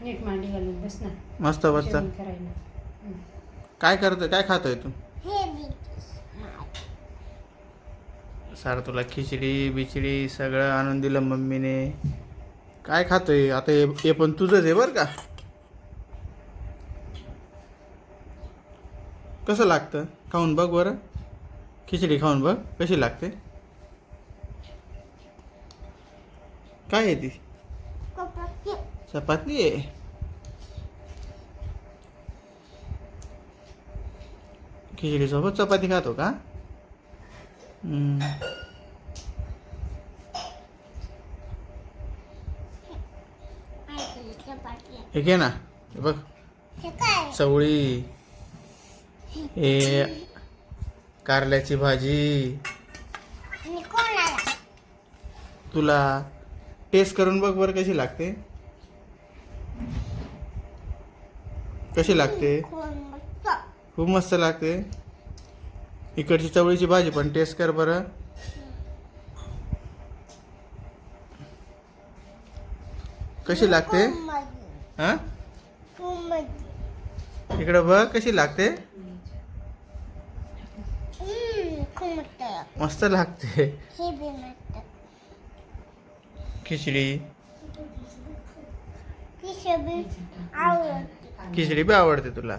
नीट मांडी घालून बस ना. मस्त बच्चा. जेवण करायला. काय करतोय, काय खातोय तू? सारं तुला खिचडी बिचडी सगळं आणून दिलं मम्मीने. काय खातोय आता? हे पण तुझंच आहे बरं का. कसं लागतं खाऊन बघ बरं. खिचडी खाऊन बघ कशी लागते. काय आहे ती? चपाती आहे. खिचडी सोबत चपाती खातो का? हे घे ना, हे बघ चवळी, हे कारल्याची भाजी. तुला टेस्ट करून बघ बरं कशी लागते. कशी लागते? खूप मस्त लागते. इकडची चवळीची भाजी पण टेस्ट कर बरं. कशी लागते? हा, इकडं बघ कशी लागते. मस्त लागते. खिचडी खिचडी बी आवडते तुला.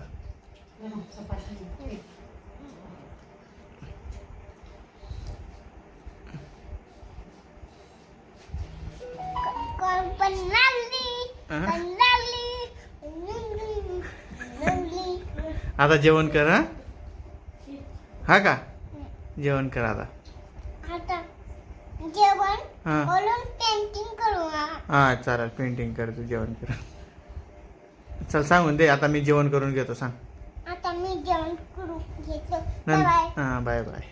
आता जेवण कर. हा का? जेवण कर आता. पेंटिंग करू. हा चालेल, पेंटिंग कर, तू जेवण कर. चल सांगून दे आता मी जेवण करून घेतो. सांग. आता मी जेवण करू घेतो. हां बाय बाय.